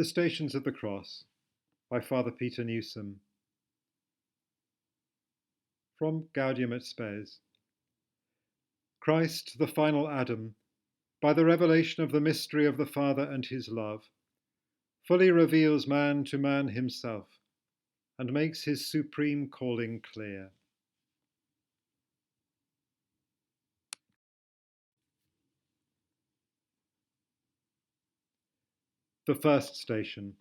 The Stations of the Cross by Father Peter Newsome. From Gaudium et Spes. Christ, the final Adam, by the revelation of the mystery of the Father and his love, fully reveals man to man himself and makes his supreme calling clear. The first station.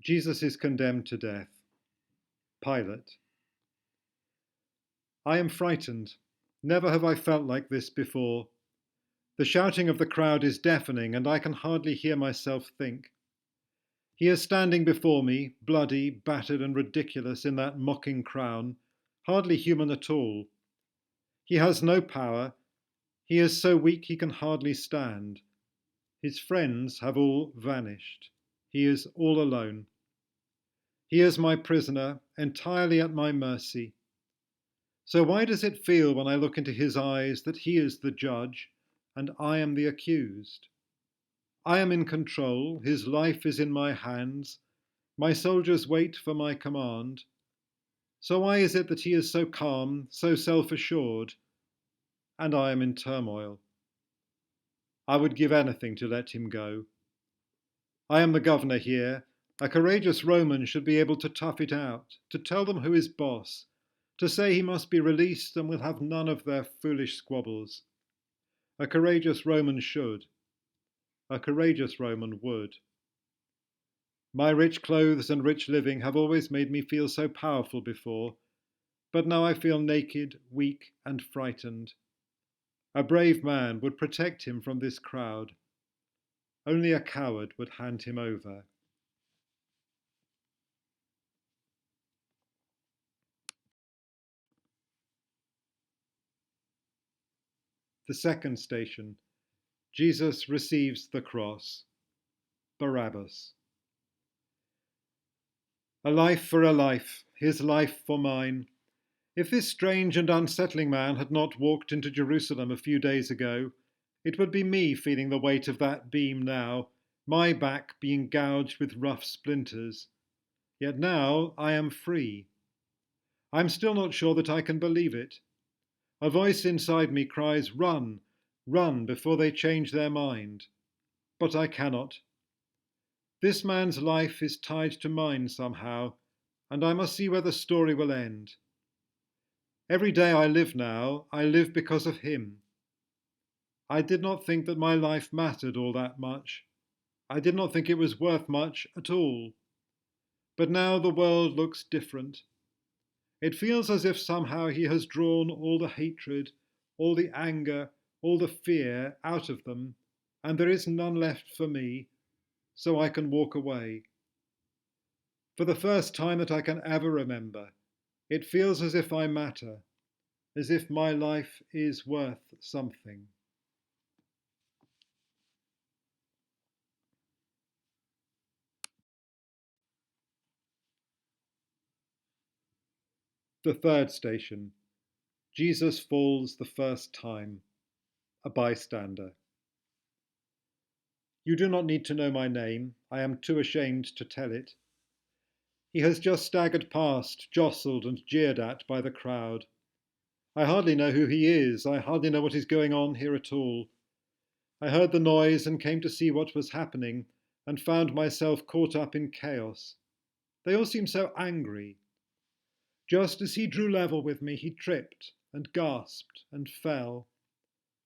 Jesus is condemned to death. Pilate. I am frightened. Never have I felt like this before. The shouting of the crowd is deafening, and I can hardly hear myself think. He is standing before me, bloody, battered, and ridiculous in that mocking crown, hardly human at all. He has no power. He is so weak he can hardly stand. His friends have all vanished. He is all alone. He is my prisoner, entirely at my mercy. So why does it feel when I look into his eyes that he is the judge and I am the accused? I am in control, his life is in my hands, my soldiers wait for my command. So why is it that he is so calm, so self-assured, and I am in turmoil? I would give anything to let him go. I am the governor here. A courageous Roman should be able to tough it out, to tell them who is boss, to say he must be released and will have none of their foolish squabbles. A courageous Roman should. A courageous Roman would. My rich clothes and rich living have always made me feel so powerful before, but now I feel naked, weak, and frightened. A brave man would protect him from this crowd. Only a coward would hand him over. The second station. Jesus receives the cross. Barabbas. A life for a life, his life for mine. If this strange and unsettling man had not walked into Jerusalem a few days ago, it would be me feeling the weight of that beam now, my back being gouged with rough splinters. Yet now I am free. I'm still not sure that I can believe it. A voice inside me cries, "Run, run before they change their mind." But I cannot. This man's life is tied to mine somehow, and I must see where the story will end. Every day I live now, I live because of him. I did not think that my life mattered all that much. I did not think it was worth much at all. But now the world looks different. It feels as if somehow he has drawn all the hatred, all the anger, all the fear out of them, and there is none left for me, so I can walk away. For the first time that I can ever remember, it feels as if I matter, as if my life is worth something. The third station. Jesus falls the first time. A bystander. You do not need to know my name. I am too ashamed to tell it. He has just staggered past, jostled and jeered at by the crowd. I hardly know who he is. I hardly know what is going on here at all. I heard the noise and came to see what was happening and found myself caught up in chaos. They all seemed so angry. Just as he drew level with me, he tripped and gasped and fell,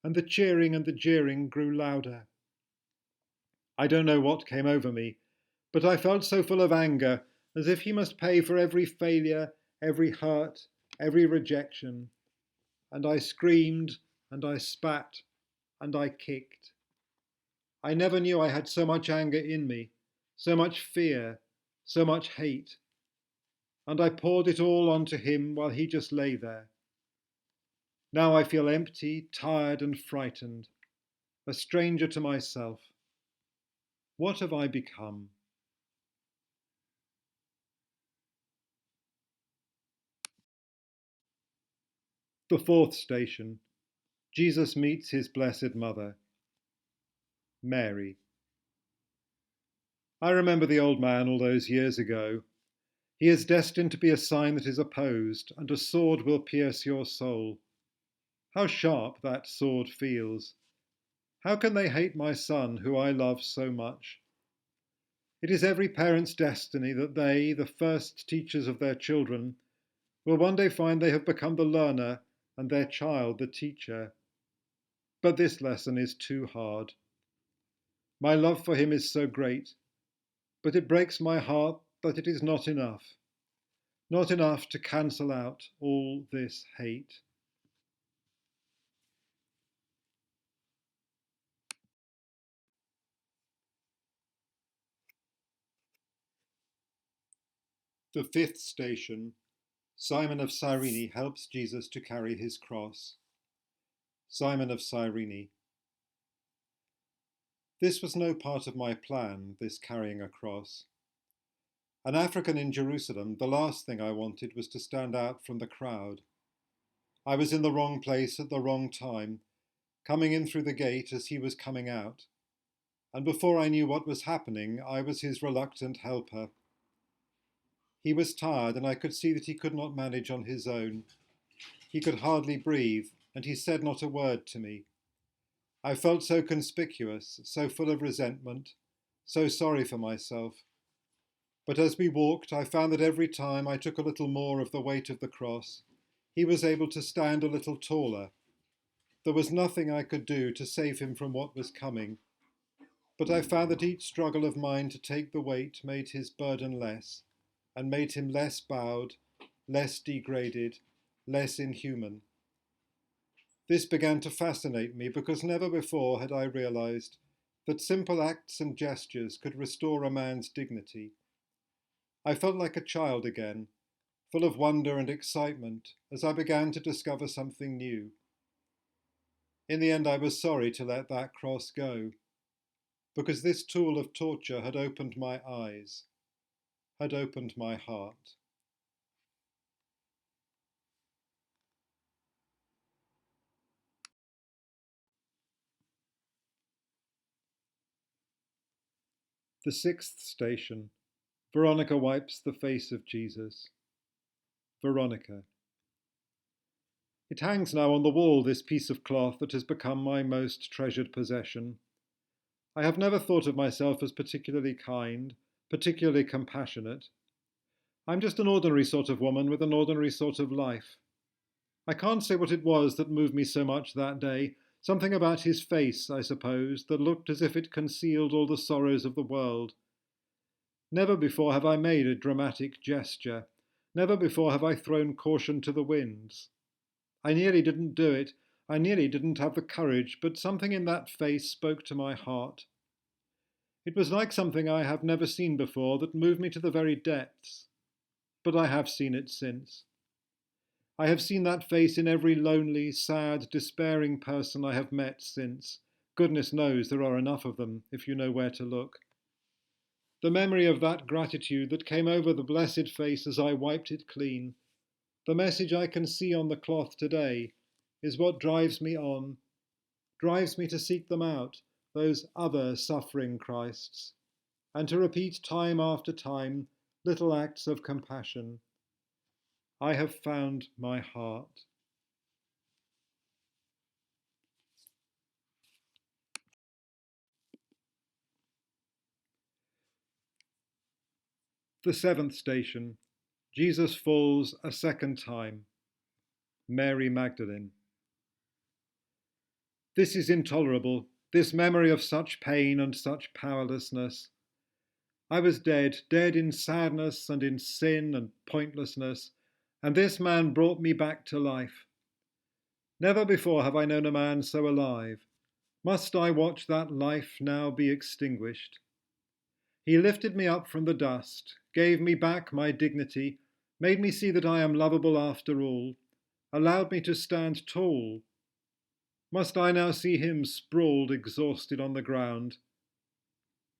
and the cheering and the jeering grew louder. I don't know what came over me, but I felt so full of anger, as if he must pay for every failure, every hurt, every rejection. And I screamed, and I spat, and I kicked. I never knew I had so much anger in me, so much fear, so much hate. And I poured it all onto him while he just lay there. Now I feel empty, tired, and frightened, a stranger to myself. What have I become? The fourth station. Jesus meets his Blessed Mother. Mary. I remember the old man all those years ago. He is destined to be a sign that is opposed, and a sword will pierce your soul. How sharp that sword feels! How can they hate my son, who I love so much? It is every parent's destiny that they, the first teachers of their children, will one day find they have become the learner and their child the teacher. But this lesson is too hard. My love for him is so great, but it breaks my heart that it is not enough. Not enough to cancel out all this hate. The fifth station, Simon of Cyrene helps Jesus to carry his cross. Simon of Cyrene. This was no part of my plan, this carrying a cross. An African in Jerusalem, the last thing I wanted was to stand out from the crowd. I was in the wrong place at the wrong time, coming in through the gate as he was coming out. And before I knew what was happening, I was his reluctant helper. He was tired, and I could see that he could not manage on his own. He could hardly breathe, and he said not a word to me. I felt so conspicuous, so full of resentment, so sorry for myself. But as we walked, I found that every time I took a little more of the weight of the cross, he was able to stand a little taller. There was nothing I could do to save him from what was coming, but I found that each struggle of mine to take the weight made his burden less, and made him less bowed, less degraded, less inhuman. This began to fascinate me because never before had I realized that simple acts and gestures could restore a man's dignity. I felt like a child again, full of wonder and excitement as I began to discover something new. In the end, I was sorry to let that cross go, because this tool of torture had opened my eyes, had opened my heart. The sixth station, Veronica wipes the face of Jesus. Veronica. It hangs now on the wall, this piece of cloth that has become my most treasured possession. I have never thought of myself as particularly kind, particularly compassionate. I'm just an ordinary sort of woman with an ordinary sort of life. I can't say what it was that moved me so much that day. Something about his face, I suppose, that looked as if it concealed all the sorrows of the world. Never before have I made a dramatic gesture. Never before have I thrown caution to the winds. I nearly didn't do it. I nearly didn't have the courage, but something in that face spoke to my heart. It was like something I have never seen before that moved me to the very depths. But I have seen it since. I have seen that face in every lonely, sad, despairing person I have met since. Goodness knows there are enough of them, if you know where to look. The memory of that gratitude that came over the blessed face as I wiped it clean, the message I can see on the cloth today, is what drives me on, drives me to seek them out, those other suffering Christs, and to repeat time after time little acts of compassion. I have found my heart. The seventh station, Jesus falls a second time. Mary Magdalene. This is intolerable, this memory of such pain and such powerlessness. I was dead, dead in sadness and in sin and pointlessness, and this man brought me back to life. Never before have I known a man so alive. Must I watch that life now be extinguished? He lifted me up from the dust, gave me back my dignity, made me see that I am lovable after all, allowed me to stand tall. Must I now see him sprawled, exhausted on the ground?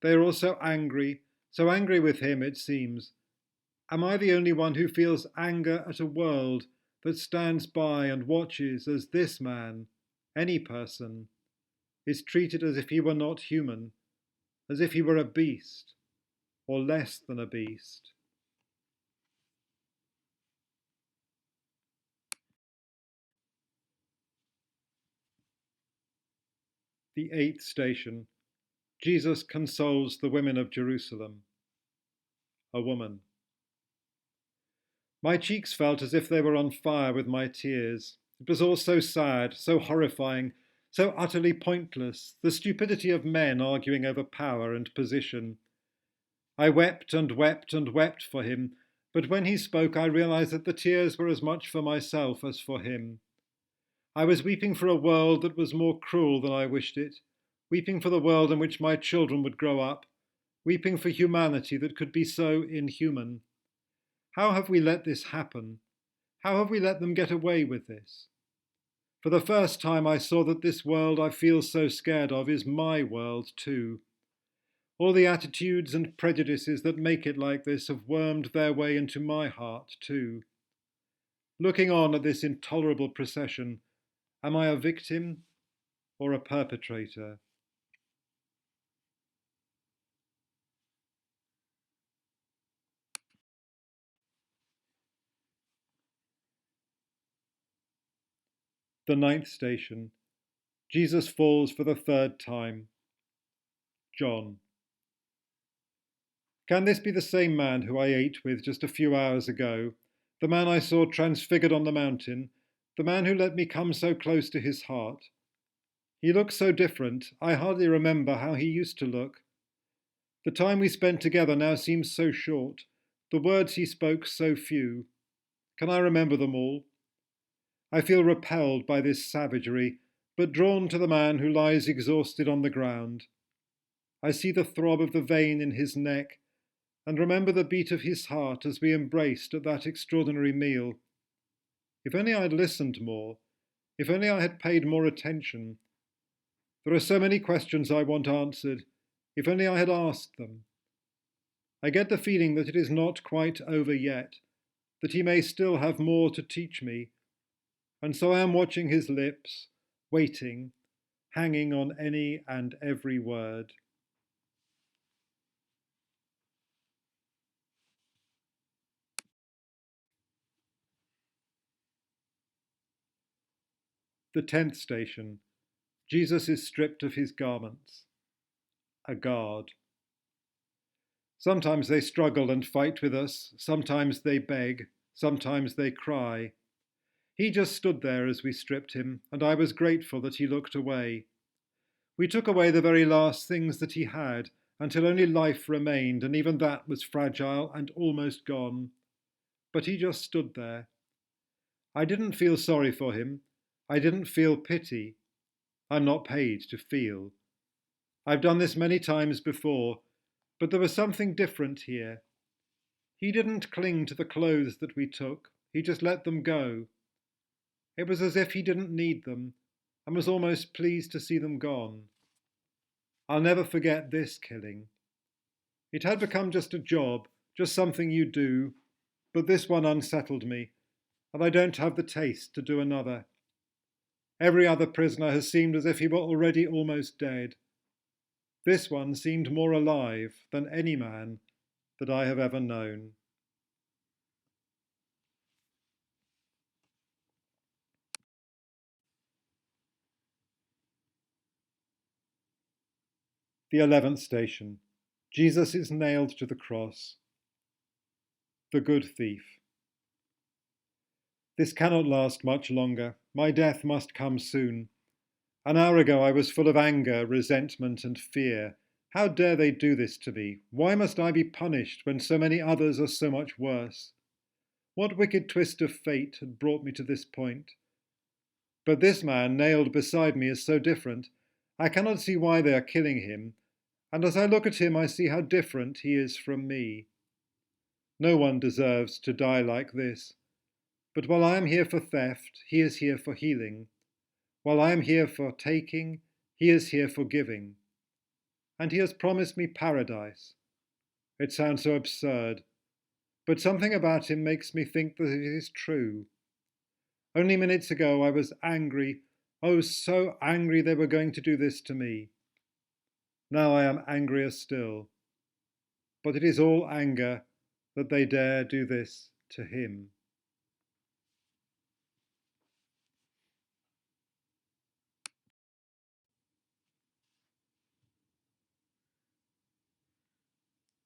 They are all so angry with him, it seems. Am I the only one who feels anger at a world that stands by and watches as this man, any person, is treated as if he were not human, as if he were a beast? or less than a beast? The eighth station. Jesus consoles the women of Jerusalem. A woman. My cheeks felt as if they were on fire with my tears. It was all so sad, so horrifying, so utterly pointless, the stupidity of men arguing over power and position. I wept and wept and wept for him, but when he spoke I realized that the tears were as much for myself as for him. I was weeping for a world that was more cruel than I wished it, weeping for the world in which my children would grow up, weeping for humanity that could be so inhuman. How have we let this happen? How have we let them get away with this? For the first time I saw that this world I feel so scared of is my world too. All the attitudes and prejudices that make it like this have wormed their way into my heart too. Looking on at this intolerable procession, am I a victim or a perpetrator? The ninth station. Jesus falls for the third time. John. Can this be the same man who I ate with just a few hours ago, the man I saw transfigured on the mountain, the man who let me come so close to his heart? He looks so different, I hardly remember how he used to look. The time we spent together now seems so short, the words he spoke so few. Can I remember them all? I feel repelled by this savagery, but drawn to the man who lies exhausted on the ground. I see the throb of the vein in his neck, and remember the beat of his heart as we embraced at that extraordinary meal. If only I had listened more, if only I had paid more attention. There are so many questions I want answered, if only I had asked them. I get the feeling that it is not quite over yet, that he may still have more to teach me, and so I am watching his lips, waiting, hanging on any and every word. The 10th station. Jesus is stripped of his garments. A guard. Sometimes they struggle and fight with us, sometimes they beg, sometimes they cry. He just stood there as we stripped him, and I was grateful that he looked away. We took away the very last things that he had, until only life remained, and even that was fragile and almost gone. But he just stood there. I didn't feel sorry for him. I didn't feel pity. I'm not paid to feel. I've done this many times before, but there was something different here. He didn't cling to the clothes that we took, he just let them go. It was as if he didn't need them, and was almost pleased to see them gone. I'll never forget this killing. It had become just a job, just something you do, but this one unsettled me, and I don't have the taste to do another. Every other prisoner has seemed as if he were already almost dead. This one seemed more alive than any man that I have ever known. The 11th station. Jesus is nailed to the cross. The good thief. This cannot last much longer. My death must come soon. An hour ago I was full of anger, resentment, and fear. How dare they do this to me? Why must I be punished when so many others are so much worse? What wicked twist of fate had brought me to this point? But this man nailed beside me is so different. I cannot see why they are killing him, and as I look at him I see how different he is from me. No one deserves to die like this. But while I am here for theft, he is here for healing. While I am here for taking, he is here for giving. And he has promised me paradise. It sounds so absurd, but something about him makes me think that it is true. Only minutes ago I was angry, oh so angry they were going to do this to me. Now I am angrier still. but it is all anger that they dare do this to him.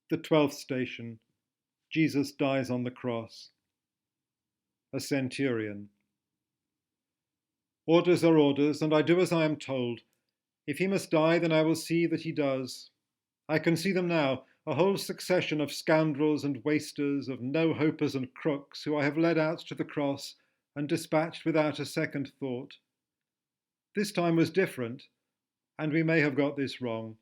The 12th station. Jesus dies on the cross. A centurion. Orders are orders, and I do as I am told. If he must die, then I will see that he does. I can see them now, a whole succession of scoundrels and wasters, of no-hopers and crooks, who I have led out to the cross and dispatched without a second thought. This time was different, and we may have got this wrong.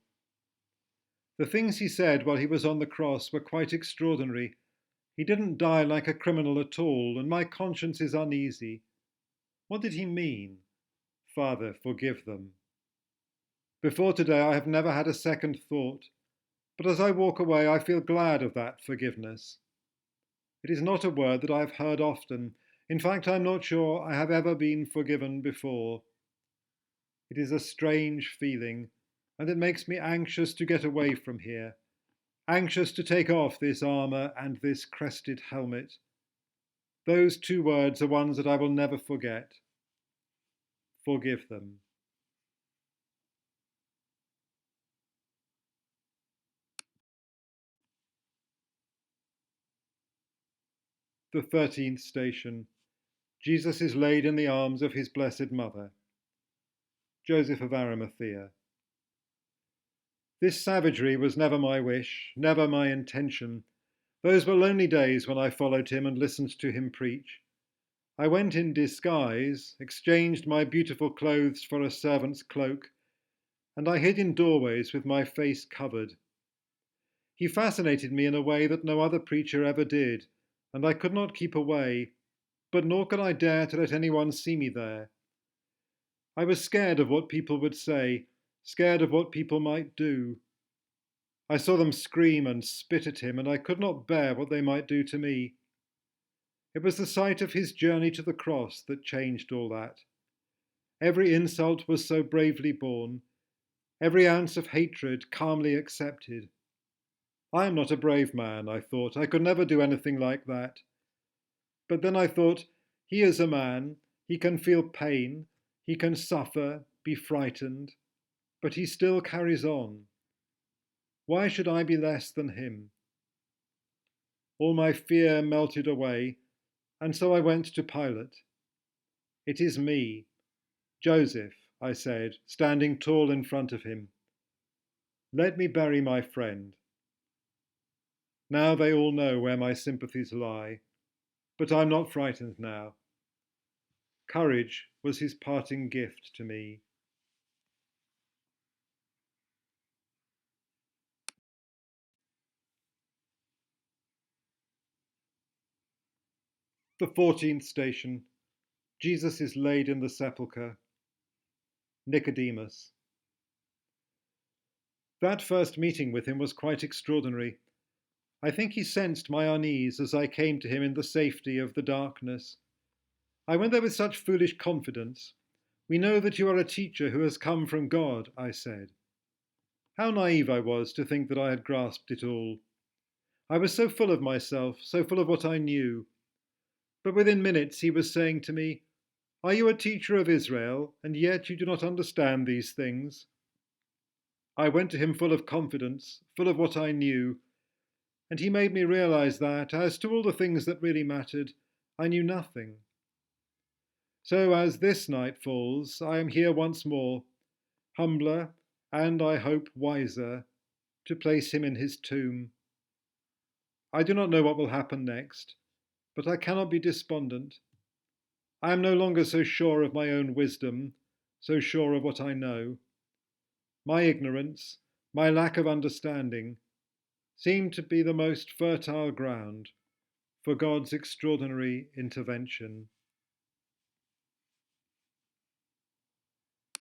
The things he said while he was on the cross were quite extraordinary. He didn't die like a criminal at all, and my conscience is uneasy. What did he mean? Father, forgive them. Before today I have never had a second thought, but as I walk away I feel glad of that forgiveness. It is not a word that I have heard often. In fact, I am not sure I have ever been forgiven before. It is a strange feeling, and it makes me anxious to get away from here, anxious to take off this armour and this crested helmet. Those two words are ones that I will never forget. Forgive them. The 13th station. Jesus is laid in the arms of his Blessed Mother. Joseph of Arimathea. This savagery was never my wish, never my intention. Those were lonely days when I followed him and listened to him preach. I went in disguise, exchanged my beautiful clothes for a servant's cloak, and I hid in doorways with my face covered. He fascinated me in a way that no other preacher ever did, and I could not keep away, but nor could I dare to let anyone see me there. I was scared of what people would say, scared of what people might do. I saw them scream and spit at him, and I could not bear what they might do to me. It was the sight of his journey to the cross that changed all that. Every insult was so bravely borne, every ounce of hatred calmly accepted. I am not a brave man, I thought. I could never do anything like that. But then I thought, he is a man, he can feel pain, he can suffer, be frightened, but he still carries on. Why should I be less than him? All my fear melted away, and so I went to Pilate. It is me, Joseph, I said, standing tall in front of him. Let me bury my friend. Now they all know where my sympathies lie, but I'm not frightened now. Courage was his parting gift to me. The 14th station. Jesus is laid in the sepulchre. Nicodemus. That first meeting with him was quite extraordinary. I think he sensed my unease as I came to him in the safety of the darkness. I went there with such foolish confidence. We know that you are a teacher who has come from God, I said. How naive I was to think that I had grasped it all. I was so full of myself, so full of what I knew. But within minutes he was saying to me, "Are you a teacher of Israel, and yet you do not understand these things?" I went to him full of confidence, full of what I knew, and he made me realize that, as to all the things that really mattered, I knew nothing. So as this night falls, I am here once more, humbler and, I hope, wiser, to place him in his tomb. I do not know what will happen next, but I cannot be despondent. I am no longer so sure of my own wisdom, so sure of what I know. My ignorance, my lack of understanding, seem to be the most fertile ground for God's extraordinary intervention.